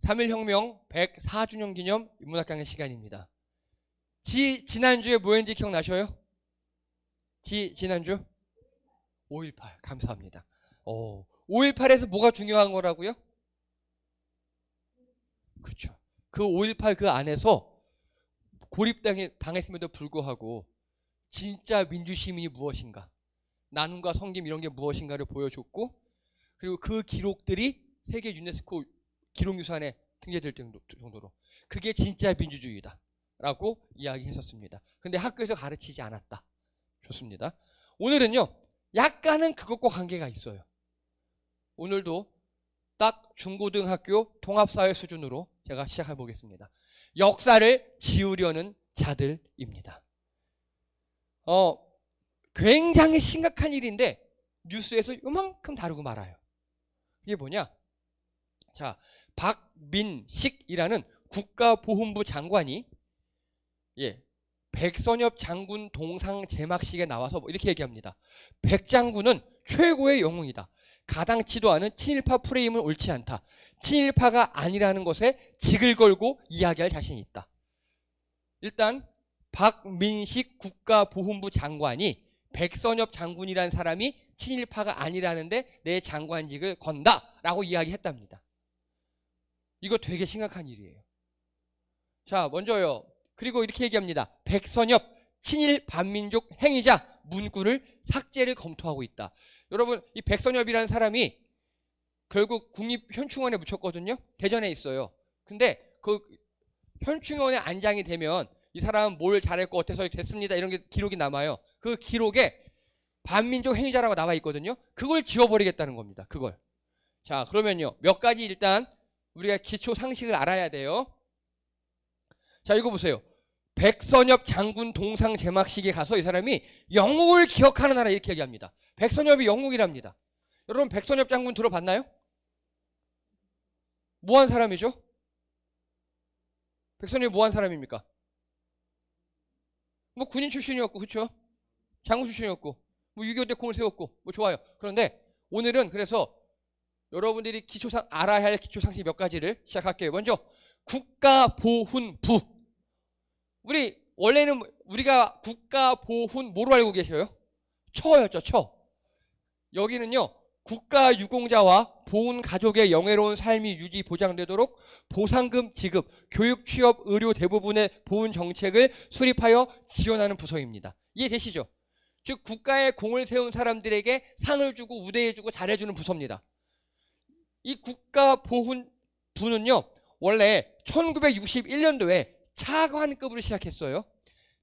3.1혁명 104주년 기념 인문학 강의 시간입니다. 지난주에 뭐 했는지 기억나셔요? 지난주? 5.18 감사합니다. 5.18에서 뭐가 중요한 거라고요? 그렇죠. 그 5.18 그 안에서 고립당했음에도 불구하고 진짜 민주시민이 무엇인가, 나눔과 섬김 이런 게 무엇인가를 보여줬고, 그리고 그 기록들이 세계 유네스코 기록유산에 등재될 정도로 그게 진짜 민주주의다 라고 이야기했었습니다. 근데 학교에서 가르치지 않았다. 좋습니다. 오늘은요 약간은 그것과 관계가 있어요. 오늘도 딱 중고등학교 통합사회 수준으로 제가 시작해 보겠습니다. 역사를 지우려는 자들입니다. 굉장히 심각한 일인데 뉴스에서 요만큼 다루고 말아요. 이게 뭐냐? 자, 박민식이라는 국가보훈부 장관이 백선엽 장군 동상 제막식에 나와서 이렇게 얘기합니다. 백 장군은 최고의 영웅이다. 가당치도 않은 친일파 프레임은 옳지 않다. 친일파가 아니라는 것에 직을 걸고 이야기할 자신이 있다. 일단 박민식 국가보훈부 장관이 백선엽 장군이라는 사람이 친일파가 아니라는데 내 장관직을 건다라고 이야기했답니다. 이거 되게 심각한 일이에요. 자, 먼저요. 그리고 이렇게 얘기합니다. 백선엽 친일 반민족 행위자 문구를 삭제를 검토하고 있다. 여러분, 이 백선엽이라는 사람이 결국 국립현충원에 묻혔거든요. 대전에 있어요. 근데 그 현충원에 안장이 되면 이 사람은 뭘 잘했고 어때서 됐습니다 이런 게 기록이 남아요. 그 기록에 반민족 행위자라고 나와 있거든요. 그걸 지워버리겠다는 겁니다. 그걸. 자, 그러면요 몇 가지 일단 우리가 기초 상식을 알아야 돼요. 자, 이거 보세요. 백선엽 장군 동상 제막식에 가서 이 사람이 영웅을 기억하는 나라 이렇게 얘기합니다. 백선엽이 영웅이랍니다. 여러분, 백선엽 장군 들어봤나요? 뭐한 사람이죠? 백선엽이 뭐한 사람입니까? 뭐 군인 출신이었고, 그렇죠? 장군 출신이었고, 뭐 6.25 때 공을 세웠고, 뭐 좋아요. 그런데 오늘은 그래서 여러분들이 알아야 할 기초상식 몇 가지를 시작할게요. 먼저 국가보훈부. 원래는 우리가 국가보훈 뭐로 알고 계셔요? 처였죠, 처. 여기는요 국가유공자와 보훈 가족의 영예로운 삶이 유지 보장되도록 보상금 지급, 교육, 취업, 의료 대부분의 보훈 정책을 수립하여 지원하는 부서입니다. 이해되시죠? 즉 국가의 공을 세운 사람들에게 상을 주고 우대해주고 잘해주는 부서입니다. 이 국가보훈부는요 원래 1961년도에 차관급으로 시작했어요.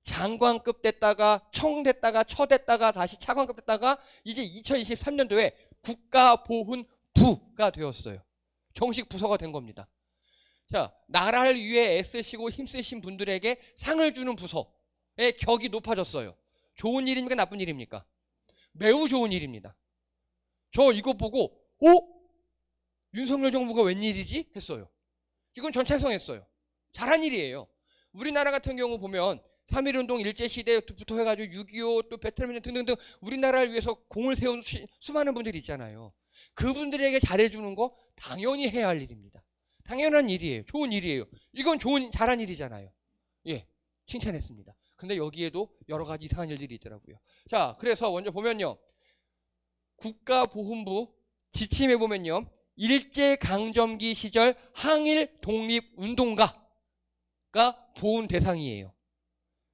장관급 됐다가 청 됐다가 처 됐다가 다시 차관급 됐다가 이제 2023년도에 국가보훈부가 되었어요. 정식 부서가 된 겁니다. 자, 나라를 위해 애쓰시고 힘쓰신 분들에게 상을 주는 부서의 격이 높아졌어요. 좋은 일입니까? 나쁜 일입니까? 매우 좋은 일입니다. 저 이거 보고 윤석열 정부가 웬일이지? 했어요. 이건 전 찬성했어요. 잘한 일이에요. 우리나라 같은 경우 보면 3.1운동 일제시대부터 해가지고 6.25 또 베트남 등등등 우리나라를 위해서 공을 세운 수많은 분들이 있잖아요. 그분들에게 잘해주는 거 당연히 해야 할 일입니다. 당연한 일이에요. 좋은 일이에요. 이건 잘한 일이잖아요. 예, 칭찬했습니다. 근데 여기에도 여러 가지 이상한 일들이 있더라고요. 자, 그래서 먼저 보면요. 국가보훈부 지침에 보면요. 일제강점기 시절 항일 독립운동가가 보훈 대상이에요.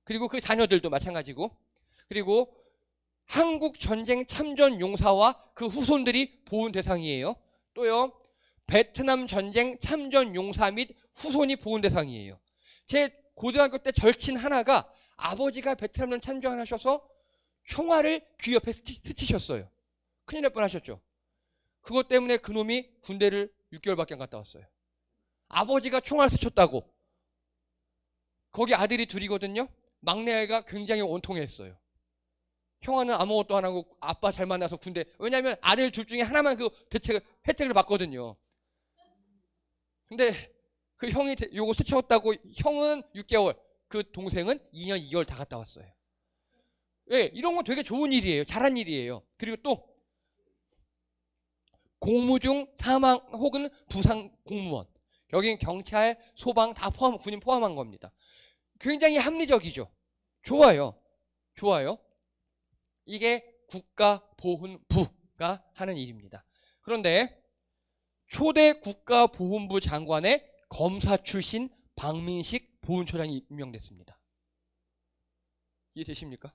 그리고 그 자녀들도 마찬가지고, 그리고 한국전쟁 참전 용사와 그 후손들이 보훈 대상이에요. 또요 베트남 전쟁 참전 용사 및 후손이 보훈 대상이에요. 제 고등학교 때 절친 하나가 아버지가 베트남전 참전하셔서 총알을 귀 옆에 스치셨어요. 큰일 날 뻔하셨죠. 그것 때문에 그놈이 군대를 6개월밖에 안 갔다 왔어요. 아버지가 총알 스쳤다고. 거기 아들이 둘이거든요. 막내가 굉장히 원통했어요. 형아는 아무것도 안 하고 아빠 잘 만나서 군대. 왜냐하면 아들 둘 중에 하나만 그 혜택을 받거든요. 근데 그 형이 요거 스쳤다고 형은 6개월, 그 동생은 2년 2개월 다 갔다 왔어요. 예, 이런 건 되게 좋은 일이에요. 잘한 일이에요. 그리고 또 공무 중 사망 혹은 부상 공무원. 여긴 경찰, 소방 다 포함, 군인 포함한 겁니다. 굉장히 합리적이죠. 좋아요. 좋아요. 이게 국가보훈부가 하는 일입니다. 그런데 초대 국가보훈부 장관의 검사 출신 박민식 보훈처장이 임명됐습니다. 이해되십니까?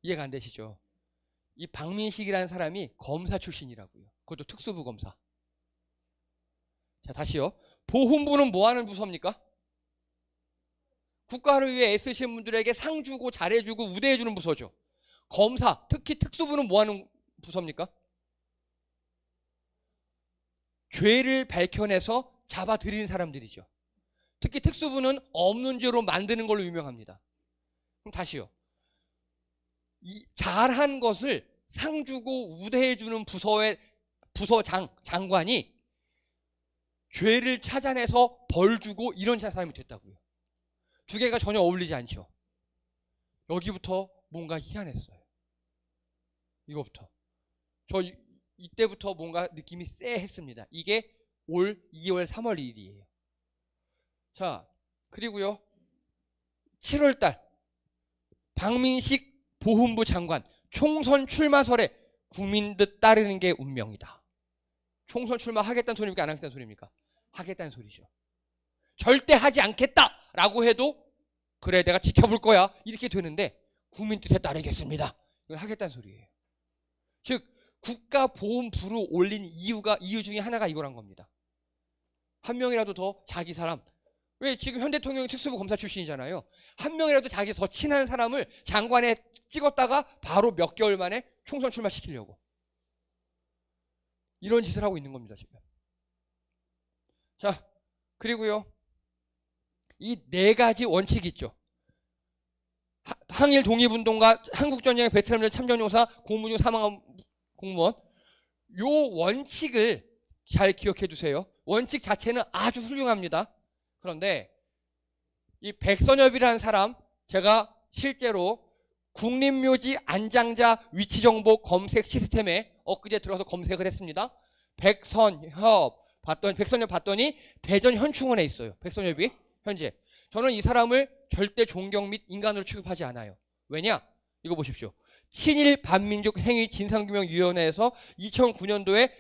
이해가 안 되시죠? 이 박민식이라는 사람이 검사 출신이라고요. 그것도 특수부 검사. 자, 다시요. 보훈부는 뭐 하는 부서입니까? 국가를 위해 애쓰신 분들에게 상 주고 잘해주고 우대해주는 부서죠. 검사, 특히 특수부는 뭐 하는 부서입니까? 죄를 밝혀내서 잡아들이는 사람들이죠. 특히 특수부는 없는 죄로 만드는 걸로 유명합니다. 그럼 다시요. 이 잘한 것을 상 주고 우대해주는 부서의 장관이 죄를 찾아내서 벌 주고 이런 사람이 됐다고요. 두 개가 전혀 어울리지 않죠. 여기부터 뭔가 희한했어요. 이거부터. 저 이때부터 뭔가 느낌이 쎄했습니다. 이게 올 2월 3월 일이에요. 자, 그리고요. 7월달 박민식 보훈부 장관 총선 출마설에 국민들 따르는 게 운명이다. 총선 출마하겠다는 소리입니까? 안 하겠다는 소리입니까? 하겠다는 소리죠. 절대 하지 않겠다라고 해도 그래 내가 지켜볼 거야 이렇게 되는데 국민 뜻에 따르겠습니다. 이걸 하겠다는 소리예요. 즉 국가보훈부로 올린 이유 중에 하나가 이거란 겁니다. 한 명이라도 더 자기 사람, 왜 지금 현 대통령이 특수부 검사 출신이잖아요. 한 명이라도 자기 더 친한 사람을 장관에 찍었다가 바로 몇 개월 만에 총선 출마시키려고 이런 짓을 하고 있는 겁니다 지금. 자, 그리고요 이 네 가지 원칙이 있죠. 항일 독립운동가, 한국전쟁의 베트남전 참전용사, 공무 중 사망한 공무원. 요 원칙을 잘 기억해 두세요. 원칙 자체는 아주 훌륭합니다. 그런데 이 백선엽이라는 사람, 제가 실제로 국립묘지 안장자 위치정보 검색 시스템에 엊그제 들어서 검색을 했습니다. 백선엽 봤더니 대전 현충원에 있어요. 백선엽이 현재. 저는 이 사람을 절대 존경 및 인간으로 취급하지 않아요. 왜냐? 이거 보십시오. 친일 반민족 행위 진상규명위원회에서 2009년도에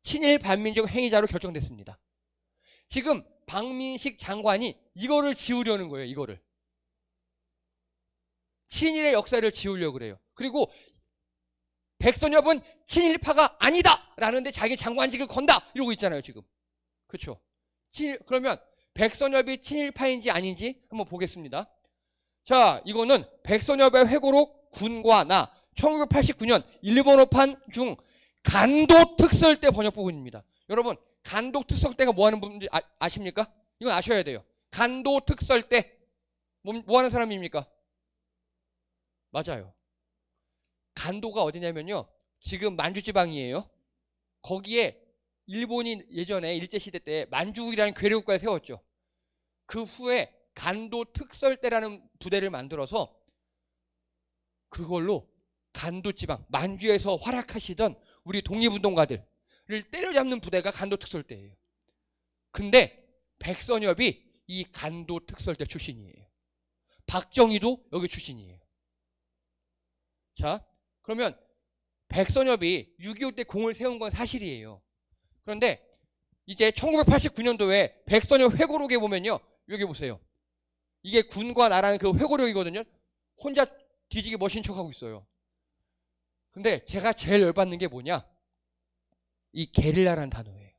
친일 반민족 행위자로 결정됐습니다. 지금 박민식 장관이 이거를 지우려는 거예요. 이거를. 친일의 역사를 지우려고 그래요. 그리고 백선엽은 친일파가 아니다! 라는데 자기 장관직을 건다! 이러고 있잖아요. 지금. 그렇죠? 그러면 백선엽이 친일파인지 아닌지 한번 보겠습니다. 자, 이거는 백선엽의 회고록 군과 나 1989년 일본어판 중 간도 특설대 번역 부분입니다. 여러분 간도 특설대가 뭐 하는 분들 아십니까? 이건 아셔야 돼요. 간도 특설대 뭐 하는 사람입니까? 맞아요. 간도가 어디냐면요. 지금 만주지방이에요. 거기에 일본이 예전에 일제시대 때 만주국이라는 괴뢰국가를 세웠죠. 그 후에 간도 특설대라는 부대를 만들어서 그걸로 간도지방, 만주에서 활약하시던 우리 독립운동가들을 때려잡는 부대가 간도 특설대예요. 근데 백선엽이 이 간도 특설대 출신이에요. 박정희도 여기 출신이에요. 자, 그러면 백선엽이 6.25 때 공을 세운 건 사실이에요. 그런데 이제 1989년도에 백선엽 회고록에 보면요. 여기 보세요. 이게 군과 나라는 그 회고록이거든요. 혼자 뒤지게 멋진 척하고 있어요. 근데 제가 제일 열받는 게 뭐냐? 이 게릴라라는 단어예요.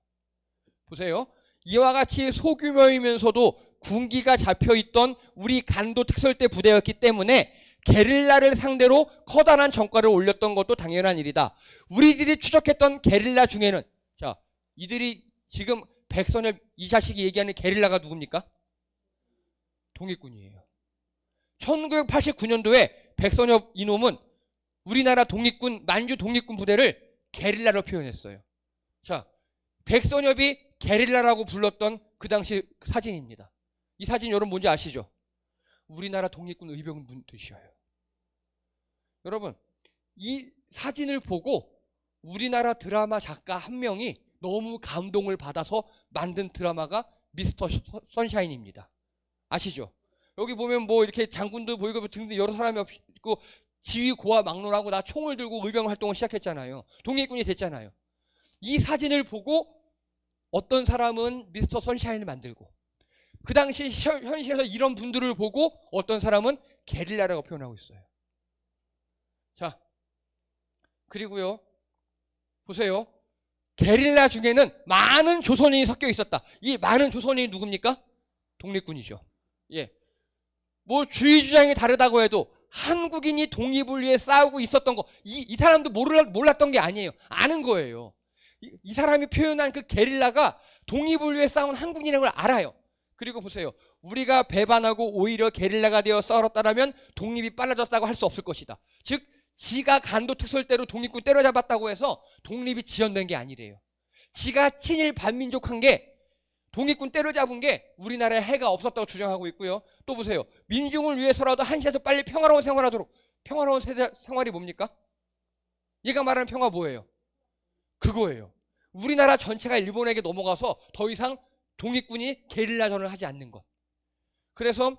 보세요. 이와 같이 소규모이면서도 군기가 잡혀있던 우리 간도 특설대 부대였기 때문에 게릴라를 상대로 커다란 전과를 올렸던 것도 당연한 일이다. 우리들이 추적했던 게릴라 중에는 자, 이들이 지금 백선엽 이 자식이 얘기하는 게릴라가 누굽니까? 독립군이에요. 1989년도에 백선엽 이놈은 우리나라 독립군, 만주 독립군 부대를 게릴라로 표현했어요. 자, 백선엽이 게릴라라고 불렀던 그 당시 사진입니다. 이 사진 여러분 뭔지 아시죠? 우리나라 독립군 의병분들이셔요. 여러분, 이 사진을 보고 우리나라 드라마 작가 한 명이 너무 감동을 받아서 만든 드라마가 미스터 선샤인입니다. 아시죠? 여기 보면 뭐 이렇게 장군도 보이고 등등 여러 사람이 있고 지휘 고와 막론하고 나 총을 들고 의병 활동을 시작했잖아요. 독립군이 됐잖아요. 이 사진을 보고 어떤 사람은 미스터 선샤인을 만들고 그 당시 현실에서 이런 분들을 보고 어떤 사람은 게릴라라고 표현하고 있어요. 자, 그리고요. 보세요. 게릴라 중에는 많은 조선인이 섞여 있었다. 이 많은 조선인이 누굽니까? 독립군이죠. 예. 뭐 주의 주장이 다르다고 해도 한국인이 독립을 위해 싸우고 있었던 거, 이 사람도 몰랐던 게 아니에요. 아는 거예요. 이 사람이 표현한 그 게릴라가 독립을 위해 싸운 한국인이라는 걸 알아요. 그리고 보세요. 우리가 배반하고 오히려 게릴라가 되어 싸웠다라면 독립이 빨라졌다고 할 수 없을 것이다. 즉 지가 간도 특설대로 독립군 때려잡았다고 해서 독립이 지연된 게 아니래요. 지가 친일 반민족한 게 독립군 때려잡은 게 우리나라에 해가 없었다고 주장하고 있고요. 또 보세요. 민중을 위해서라도 한시라도 빨리 평화로운 생활하도록. 평화로운 생활이 뭡니까? 얘가 말하는 평화 뭐예요? 그거예요. 우리나라 전체가 일본에게 넘어가서 더 이상 독립군이 게릴라전을 하지 않는 것. 그래서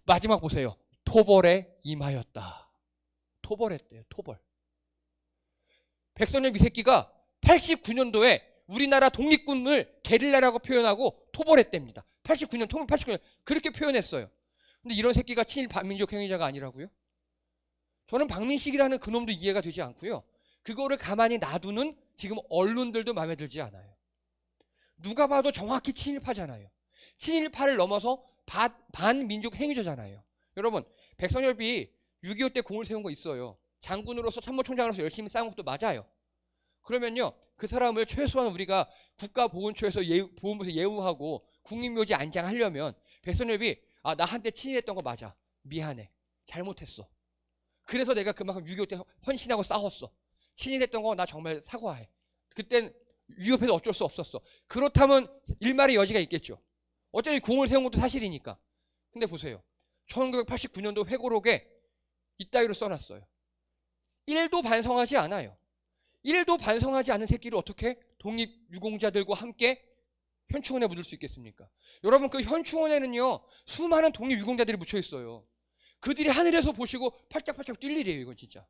마지막 보세요. 토벌에 임하였다. 토벌했대요. 토벌. 백선엽 이 새끼가 89년도에 우리나라 독립군을 게릴라라고 표현하고 토벌했답니다. 89년, 89년 그렇게 표현했어요. 근데 이런 새끼가 친일 반민족 행위자가 아니라고요? 저는 박민식이라는 그놈도 이해가 되지 않고요. 그거를 가만히 놔두는 지금 언론들도 마음에 들지 않아요. 누가 봐도 정확히 친일파잖아요. 친일파를 넘어서 반민족 행위자잖아요. 여러분, 백선엽이 6.25 때 공을 세운 거 있어요. 장군으로서 참모총장으로서 열심히 싸운 것도 맞아요. 그러면요, 그 사람을 최소한 우리가 국가보훈처에서 보훈부에서 예우하고 국립묘지 안장하려면 백선엽이 나 한때 친일했던 거 맞아. 미안해. 잘못했어. 그래서 내가 그만큼 6.25 때 헌신하고 싸웠어. 친일했던 거 나 정말 사과해. 그땐 위협해도 어쩔 수 없었어. 그렇다면 일말의 여지가 있겠죠. 어차피 공을 세운 것도 사실이니까. 근데 보세요. 1989년도 회고록에 이따위로 써놨어요. 1도 반성하지 않아요. 1도 반성하지 않은 새끼를 어떻게 독립유공자들과 함께 현충원에 묻을 수 있겠습니까? 여러분, 그 현충원에는요 수많은 독립유공자들이 묻혀 있어요. 그들이 하늘에서 보시고 팔짝팔짝 뛸 일이에요. 이건 진짜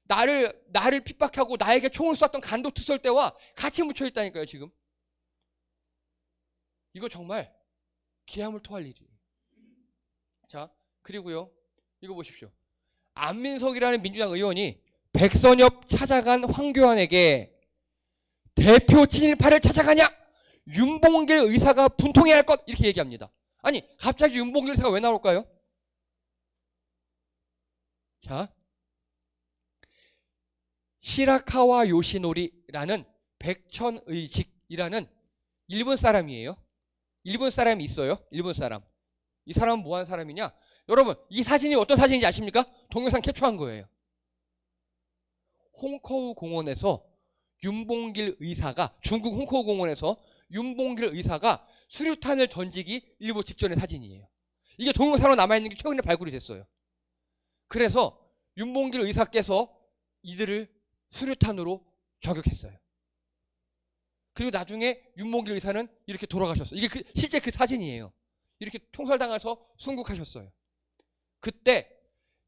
나를 핍박하고 나에게 총을 쐈던 간도특설 때와 같이 묻혀 있다니까요. 지금 이거 정말 기함을 토할 일이에요. 자, 그리고요 이거 보십시오. 안민석이라는 민주당 의원이 백선엽 찾아간 황교안에게 대표 친일파를 찾아가냐? 윤봉길 의사가 분통해야 할 것 이렇게 얘기합니다. 아니 갑자기 윤봉길 의사가 왜 나올까요? 자, 시라카와 요시노리라는 백천의직이라는 일본 사람이에요. 일본 사람이 있어요. 일본 사람. 이 사람은 뭐하는 사람이냐? 여러분, 이 사진이 어떤 사진인지 아십니까? 동영상 캡처한 거예요. 홍커우 공원에서 윤봉길 의사가, 중국 홍커우 공원에서 윤봉길 의사가 수류탄을 던지기 일보 직전의 사진이에요. 이게 동영상으로 남아있는 게 최근에 발굴이 됐어요. 그래서 윤봉길 의사께서 이들을 수류탄으로 저격했어요. 그리고 나중에 윤봉길 의사는 이렇게 돌아가셨어요. 이게 실제 그 사진이에요. 이렇게 총살당해서 순국하셨어요. 그때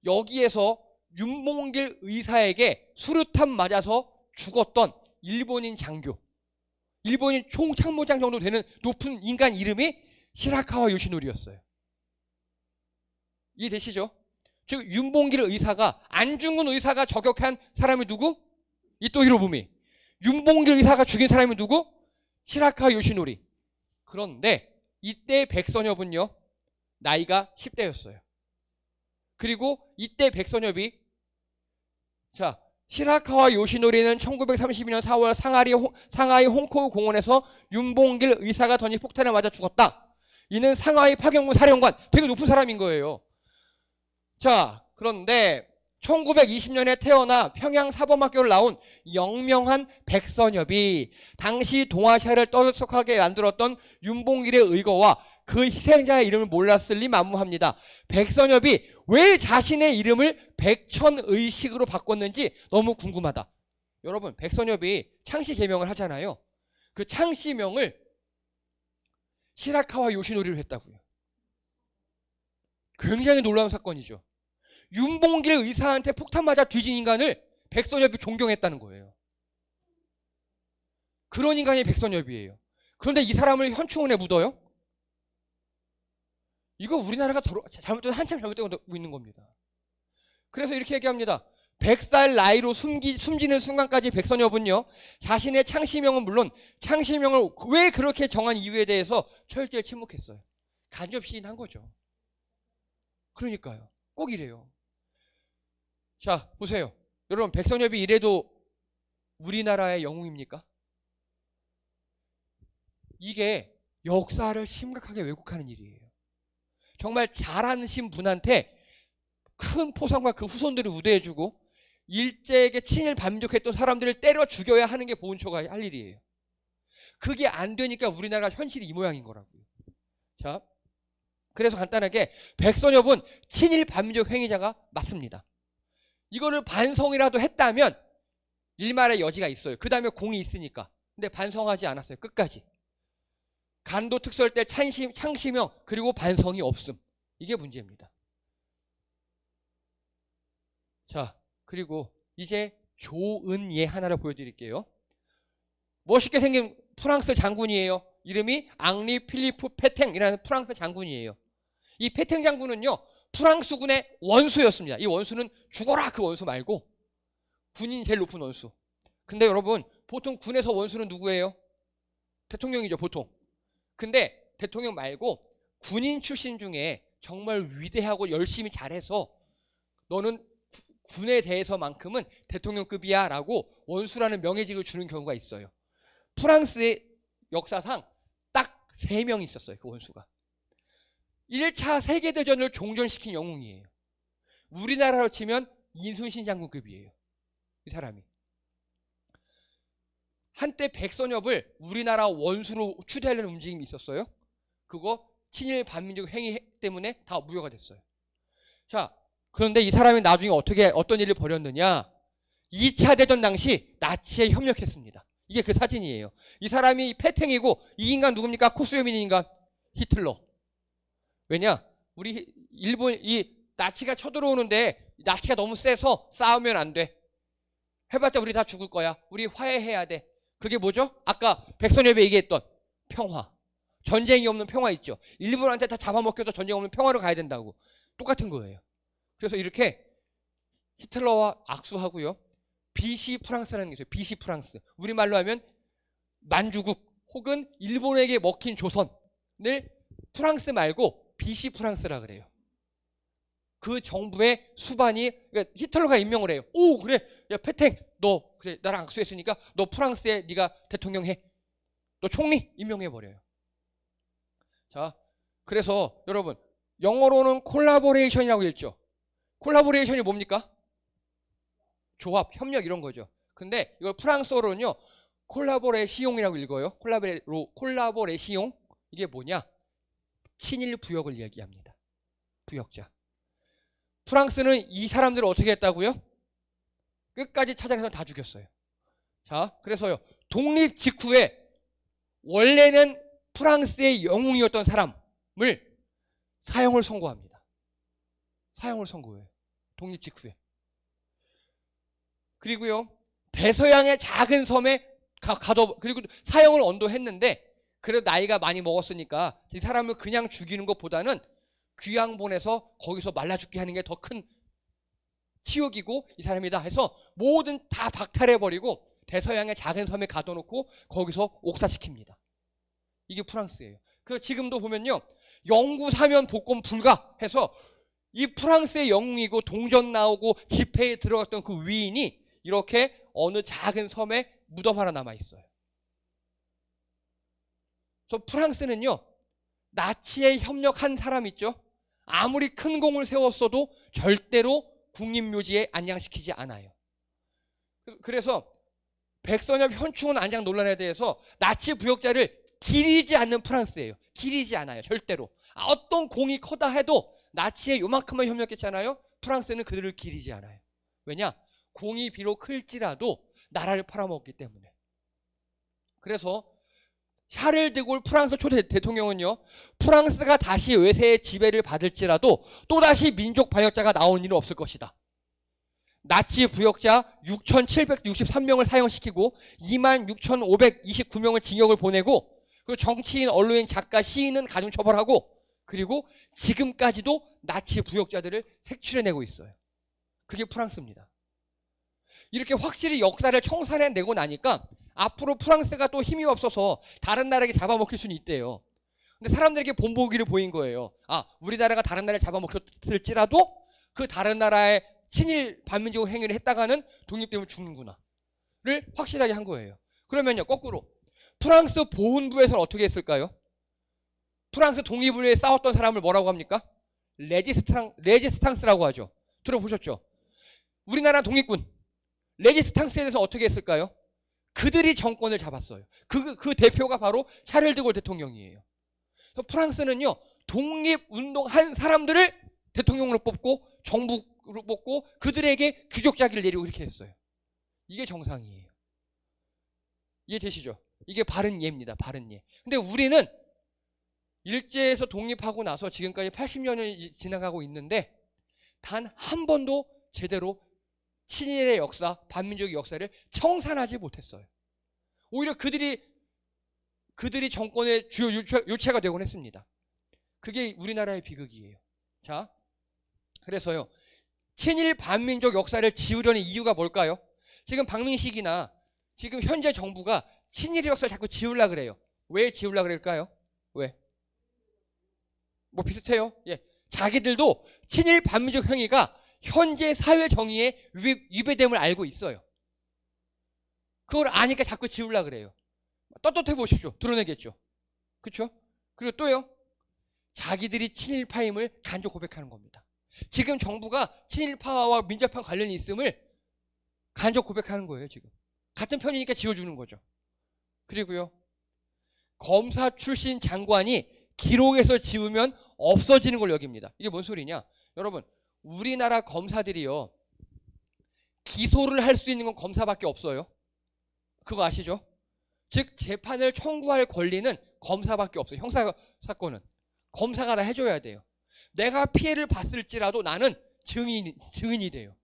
여기에서 윤봉길 의사에게 수류탄 맞아서 죽었던 일본인 장교, 일본인 총참모장 정도 되는 높은 인간 이름이 시라카와 요시노리였어요. 이해되시죠? 즉 윤봉길 의사가, 안중근 의사가 저격한 사람이 누구? 이토 히로부미. 윤봉길 의사가 죽인 사람이 누구? 시라카와 요시노리. 그런데 이때 백선엽은요 나이가 10대였어요. 그리고 이때 백선엽이, 자, 시라카와 요시노리는 1932년 4월 상하이 홍커우 공원에서 윤봉길 의사가 던진 폭탄을 맞아 죽었다. 이는 상하이 파경무 사령관, 되게 높은 사람인 거예요. 자, 그런데 1920년에 태어나 평양 사범학교를 나온 영명한 백선엽이 당시 동아시아를 떠들썩하게 만들었던 윤봉길의 의거와 그 희생자의 이름을 몰랐을 리 만무합니다. 백선엽이 왜 자신의 이름을 백천의식으로 바꿨는지 너무 궁금하다. 여러분, 백선엽이 창씨 개명을 하잖아요. 그 창씨명을 시라카와 요시노리로 했다고요. 굉장히 놀라운 사건이죠. 윤봉길 의사한테 폭탄 맞아 뒤진 인간을 백선엽이 존경했다는 거예요. 그런 인간이 백선엽이에요. 그런데 이 사람을 현충원에 묻어요? 이거 우리나라가 잘못되고 한참 잘못되고 있는 겁니다. 그래서 이렇게 얘기합니다. 100살 나이로 숨지는 순간까지 백선엽은요, 자신의 창씨명은 물론 창씨명을 왜 그렇게 정한 이유에 대해서 철저히 침묵했어요. 간접 시인한 거죠. 그러니까요. 꼭 이래요. 자, 보세요. 여러분, 백선엽이 이래도 우리나라의 영웅입니까? 이게 역사를 심각하게 왜곡하는 일이에요. 정말 잘하신 분한테 큰 포상과 그 후손들을 우대해주고 일제에게 친일 반격했던 사람들을 때려 죽여야 하는 게 보훈처가 할 일이에요. 그게 안 되니까 우리나라가 현실이 이 모양인 거라고요. 자, 그래서 간단하게 백선엽은 친일 반격 행위자가 맞습니다. 이거를 반성이라도 했다면 일말의 여지가 있어요. 그 다음에 공이 있으니까. 근데 반성하지 않았어요. 끝까지. 간도 특설 때 창씨명 그리고 반성이 없음. 이게 문제입니다. 자, 그리고 이제 좋은 예 하나를 보여드릴게요. 멋있게 생긴 프랑스 장군이에요. 이름이 앙리 필리프 페탱이라는 프랑스 장군이에요. 이 페탱 장군은요, 프랑스군의 원수였습니다. 이 원수는 죽어라 그 원수 말고 군인 제일 높은 원수. 근데 여러분, 보통 군에서 원수는 누구예요? 대통령이죠, 보통. 근데 대통령 말고 군인 출신 중에 정말 위대하고 열심히 잘해서 너는 군에 대해서만큼은 대통령급이야 라고 원수라는 명예직을 주는 경우가 있어요. 프랑스의 역사상 딱 3명이 있었어요. 그 원수가. 1차 세계대전을 종전시킨 영웅이에요. 우리나라로 치면 인순신 장군급이에요. 이 사람이. 한때 백선엽을 우리나라 원수로 추대하려는 움직임이 있었어요. 그거 친일 반민족 행위 때문에 다 무효가 됐어요. 자, 그런데 이 사람이 나중에 어떤 일을 벌였느냐. 2차 대전 당시 나치에 협력했습니다. 이게 그 사진이에요. 이 사람이 페탱이고 이 인간 누굽니까? 코스요민 인간. 히틀러. 왜냐? 우리 일본 이 나치가 쳐들어오는데 나치가 너무 세서 싸우면 안 돼. 해봤자 우리 다 죽을 거야. 우리 화해해야 돼. 그게 뭐죠? 아까 백선엽이 얘기했던 평화. 전쟁이 없는 평화 있죠. 일본한테 다 잡아먹혀서 전쟁 없는 평화로 가야 된다고. 똑같은 거예요. 그래서 이렇게 히틀러와 악수하고요. 비시 프랑스라는 게 있어요. 비시 프랑스. 우리말로 하면 만주국 혹은 일본에게 먹힌 조선을 프랑스 말고 비시 프랑스라 그래요. 그 정부의 수반이, 그러니까 히틀러가 임명을 해요. 오, 그래. 야, 페탱, 너 그래 나랑 악수했으니까 너 프랑스에 네가 대통령 해. 너 총리 임명해버려요. 자, 그래서 여러분, 영어로는 콜라보레이션이라고 읽죠. 콜라보레이션이 뭡니까? 조합, 협력 이런 거죠. 근데 이걸 프랑스어로는요, 콜라보레시옹이라고 읽어요. 콜라보레시옹. 이게 뭐냐? 친일 부역을 얘기합니다. 부역자. 프랑스는 이 사람들을 어떻게 했다고요? 끝까지 찾아내서 다 죽였어요. 자, 그래서요, 독립 직후에 원래는 프랑스의 영웅이었던 사람을 사형을 선고합니다. 사형을 선고해요. 독립 직후에. 그리고요, 대서양의 작은 섬에 그리고 사형을 언도했는데, 그래도 나이가 많이 먹었으니까 이 사람을 그냥 죽이는 것보다는 귀양 보내서 거기서 말라 죽게 하는 게 더 큰 치욕이고 이 사람이다 해서 모든 다 박탈해버리고 대서양의 작은 섬에 가둬놓고 거기서 옥사시킵니다. 이게 프랑스예요. 그래서 지금도 보면요, 영구 사면 복권 불가 해서 이 프랑스의 영웅이고 동전 나오고 집회에 들어갔던 그 위인이 이렇게 어느 작은 섬에 무덤 하나 남아있어요. 그래서 프랑스는요, 나치에 협력한 사람 있죠? 아무리 큰 공을 세웠어도 절대로 국립묘지에 안양시키지 않아요. 그래서 백선엽 현충원 안양 논란에 대해서 나치 부역자를 기리지 않는 프랑스예요. 기리지 않아요. 절대로. 어떤 공이 커다 해도 나치에 요만큼만 협력했잖아요. 프랑스는 그들을 기리지 않아요. 왜냐? 공이 비록 클지라도 나라를 팔아먹기 때문에. 그래서 샤를 드골 프랑스 초대 대통령은요, 프랑스가 다시 외세의 지배를 받을지라도 또다시 민족 반역자가 나온 일은 없을 것이다. 나치 부역자 6,763명을 사형시키고 26,529명을 징역을 보내고, 그 정치인, 언론인, 작가, 시인은 가중처벌하고, 그리고 지금까지도 나치 부역자들을 색출해내고 있어요. 그게 프랑스입니다. 이렇게 확실히 역사를 청산해내고 나니까 앞으로 프랑스가 또 힘이 없어서 다른 나라에게 잡아먹힐 수는 있대요. 근데 사람들에게 본보기를 보인 거예요. 아, 우리나라가 다른 나라를 잡아먹혔을지라도 그 다른 나라의 친일 반민족 행위를 했다가는 독립되면 죽는구나를 확실하게 한 거예요. 그러면요, 거꾸로 프랑스 보훈부에서는 어떻게 했을까요? 프랑스 독립을 위해 싸웠던 사람을 뭐라고 합니까? 레지스탕스라고 하죠. 들어보셨죠? 우리나라 독립군 레지스탕스에 대해서 어떻게 했을까요? 그들이 정권을 잡았어요. 그 대표가 바로 샤를 드골 대통령이에요. 그래서 프랑스는요, 독립운동한 사람들을 대통령으로 뽑고 정부로 뽑고 그들에게 귀족자기를 내리고 이렇게 했어요. 이게 정상이에요. 이해되시죠? 이게 바른 예입니다. 바른 예. 근데 우리는 일제에서 독립하고 나서 지금까지 80년이 지나가고 있는데 단 한 번도 제대로 친일의 역사, 반민족의 역사를 청산하지 못했어요. 오히려 그들이 정권의 주요 요체가 되곤 했습니다. 그게 우리나라의 비극이에요. 자, 그래서요, 친일 반민족 역사를 지우려는 이유가 뭘까요? 지금 박민식이나 지금 현재 정부가 친일의 역사를 자꾸 지우려고 그래요. 왜 지우려고 그럴까요? 왜? 뭐 비슷해요. 예. 자기들도 친일 반민족 행위가 현재 사회 정의에 위배됨을 알고 있어요. 그걸 아니까 자꾸 지우려고 그래요. 떳떳해 보십시오. 드러내겠죠. 그렇죠? 그리고 또요, 자기들이 친일파임을 간접 고백하는 겁니다. 지금 정부가 친일파와 민족파 관련이 있음을 간접 고백하는 거예요. 지금 같은 편이니까 지워주는 거죠. 그리고요, 검사 출신 장관이 기록에서 지우면 없어지는 걸 여깁니다. 이게 뭔 소리냐? 여러분, 우리나라 검사들이요, 기소를 할 수 있는 건 검사밖에 없어요. 그거 아시죠? 즉 재판을 청구할 권리는 검사밖에 없어요. 형사 사건은 검사가 다 해줘야 돼요. 내가 피해를 봤을지라도 나는 증인이 돼요.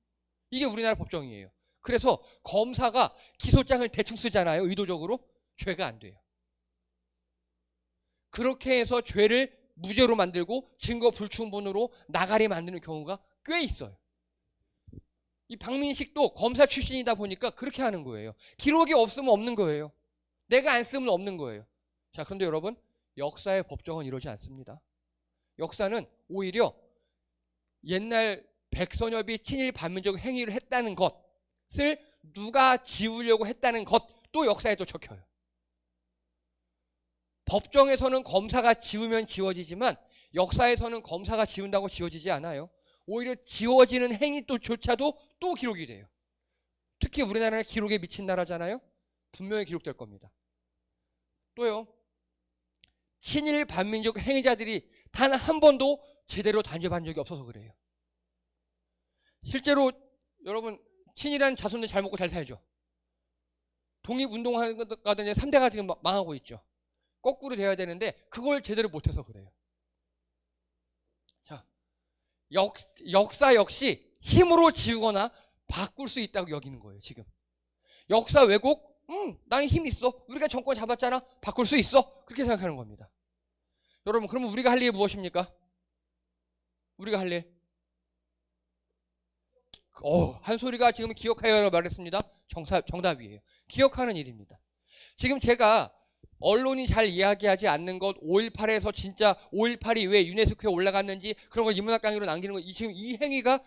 이게 우리나라 법정이에요. 그래서 검사가 기소장을 대충 쓰잖아요. 의도적으로. 죄가 안 돼요. 그렇게 해서 죄를 무죄로 만들고 증거 불충분으로 나가리 만드는 경우가 꽤 있어요. 이 박민식도 검사 출신이다 보니까 그렇게 하는 거예요. 기록이 없으면 없는 거예요. 내가 안 쓰면 없는 거예요. 자, 그런데 여러분, 역사의 법정은 이러지 않습니다. 역사는 오히려 옛날 백선엽이 친일 반민족 행위를 했다는 것을 누가 지우려고 했다는 것도 역사에 또 적혀요. 법정에서는 검사가 지우면 지워지지만 역사에서는 검사가 지운다고 지워지지 않아요. 오히려 지워지는 행위 조차도 또 기록이 돼요. 특히 우리나라는 기록에 미친 나라잖아요. 분명히 기록될 겁니다. 또요, 친일 반민족 행위자들이 단 한 번도 제대로 단죄받은 적이 없어서 그래요. 실제로 여러분, 친일한 자손들 잘 먹고 잘 살죠. 독립운동하는 가든지 3대가 지금 망하고 있죠. 거꾸로 돼야 되는데 그걸 제대로 못해서 그래요. 자, 역사 역시 힘으로 지우거나 바꿀 수 있다고 여기는 거예요. 지금 역사 왜곡? 나는 힘 있어. 우리가 정권 잡았잖아. 바꿀 수 있어. 그렇게 생각하는 겁니다. 여러분, 그러면 우리가 할 일이 무엇입니까? 우리가 할 일, 한소리가 지금 기억하여라고 말했습니다. 정답이에요. 기억하는 일입니다. 지금 제가 언론이 잘 이야기하지 않는 것, 5.18에서 진짜 5.18이 왜 유네스코에 올라갔는지 그런 걸 인문학 강의로 남기는 거, 지금 이 행위가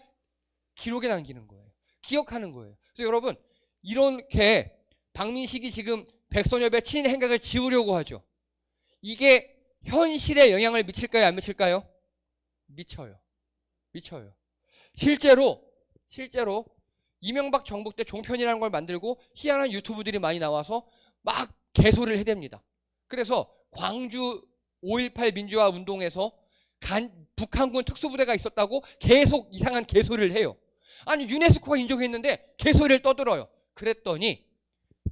기록에 남기는 거예요. 기억하는 거예요. 그래서 여러분, 이렇게 박민식이 지금 백선엽의 친일 행각을 지우려고 하죠. 이게 현실에 영향을 미칠까요? 안 미칠까요? 미쳐요. 실제로 이명박 정부 때 종편이라는 걸 만들고 희한한 유튜브들이 많이 나와서 막 개소리를 해댑니다. 그래서 광주 5.18 민주화 운동에서 북한군 특수부대가 있었다고 계속 이상한 개소리를 해요. 아니, 유네스코가 인정했는데 개소리를 떠들어요. 그랬더니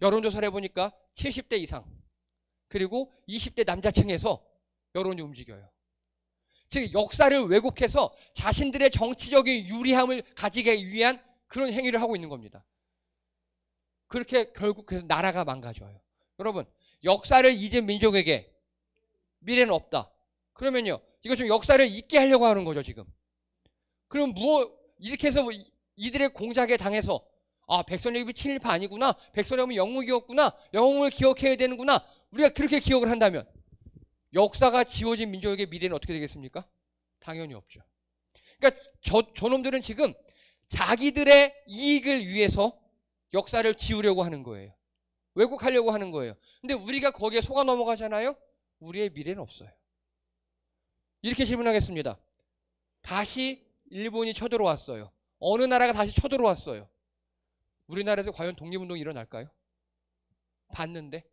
여론조사를 해보니까 70대 이상, 그리고 20대 남자층에서 여론이 움직여요. 즉 역사를 왜곡해서 자신들의 정치적인 유리함을 가지기 위한 그런 행위를 하고 있는 겁니다. 그렇게 결국 그래서 나라가 망가져요. 여러분, 역사를 잊은 민족에게 미래는 없다. 그러면요, 이거 좀 역사를 잊게 하려고 하는 거죠 지금. 그럼 이렇게 해서 이들의 공작에 당해서 백선엽이 친일파 아니구나, 백선엽은 영웅이었구나, 영웅을 기억해야 되는구나, 우리가 그렇게 기억을 한다면 역사가 지워진 민족에게 미래는 어떻게 되겠습니까? 당연히 없죠. 그러니까 저놈들은 지금 자기들의 이익을 위해서 역사를 지우려고 하는 거예요. 왜곡하려고 하는 거예요. 근데 우리가 거기에 속아 넘어가잖아요. 우리의 미래는 없어요. 이렇게 질문하겠습니다. 다시 일본이 쳐들어왔어요. 어느 나라가 다시 쳐들어왔어요. 우리나라에서 과연 독립운동이 일어날까요? 봤는데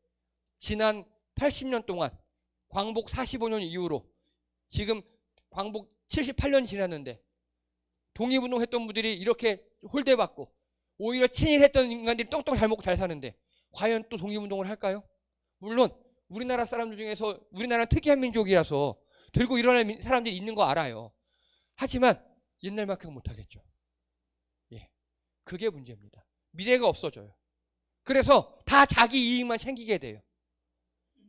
지난 80년 동안 광복 45년 이후로 지금 광복 78년 지났는데 독립운동 했던 분들이 이렇게 홀대받고 오히려 친일했던 인간들이 똥똥 잘 먹고 잘 사는데 과연 또 독립운동을 할까요? 물론 우리나라 사람들 중에서 우리나라는 특이한 민족이라서 들고 일어날 사람들이 있는 거 알아요. 하지만 옛날만큼 못하겠죠. 예, 그게 문제입니다. 미래가 없어져요. 그래서 다 자기 이익만 챙기게 돼요.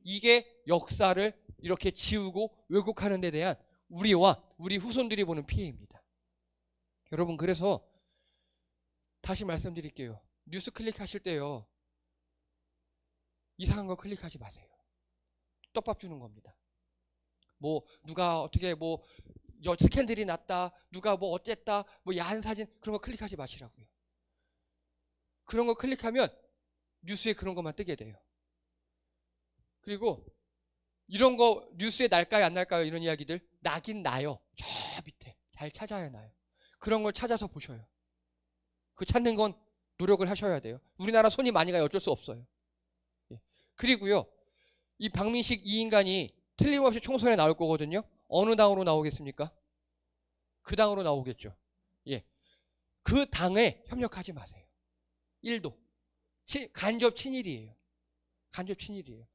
이게 역사를 이렇게 지우고 왜곡하는 데 대한 우리와 우리 후손들이 보는 피해입니다. 여러분, 그래서 다시 말씀드릴게요. 뉴스 클릭하실 때요, 이상한 거 클릭하지 마세요. 떡밥 주는 겁니다. 뭐 누가 어떻게 뭐 스캔들이 났다, 누가 뭐 어땠다, 뭐 야한 사진, 그런 거 클릭하지 마시라고요. 그런 거 클릭하면 뉴스에 그런 것만 뜨게 돼요. 그리고 이런 거 뉴스에 날까요 안 날까요? 이런 이야기들 나긴 나요. 저 밑에 잘 찾아야 나요. 그런 걸 찾아서 보셔요. 그 찾는 건 노력을 하셔야 돼요. 우리나라 손이 많이 가요. 어쩔 수 없어요. 예. 그리고요, 이 박민식 이 인간이 틀림없이 총선에 나올 거거든요. 어느 당으로 나오겠습니까? 그 당으로 나오겠죠. 예. 그 당에 협력하지 마세요. 1도. 간접 친일이에요. 간접 친일이에요.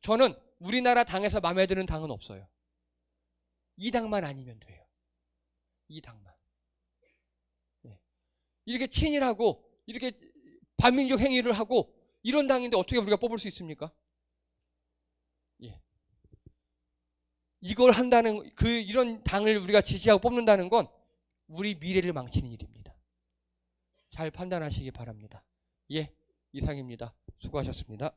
저는 우리나라 당에서 마음에 드는 당은 없어요. 이 당만 아니면 돼요. 이 당만. 예. 이렇게 친일하고 이렇게 반민족 행위를 하고 이런 당인데 어떻게 우리가 뽑을 수 있습니까? 예. 이걸 한다는 이런 당을 우리가 지지하고 뽑는다는 건 우리 미래를 망치는 일입니다. 잘 판단하시기 바랍니다. 예, 이상입니다. 수고하셨습니다.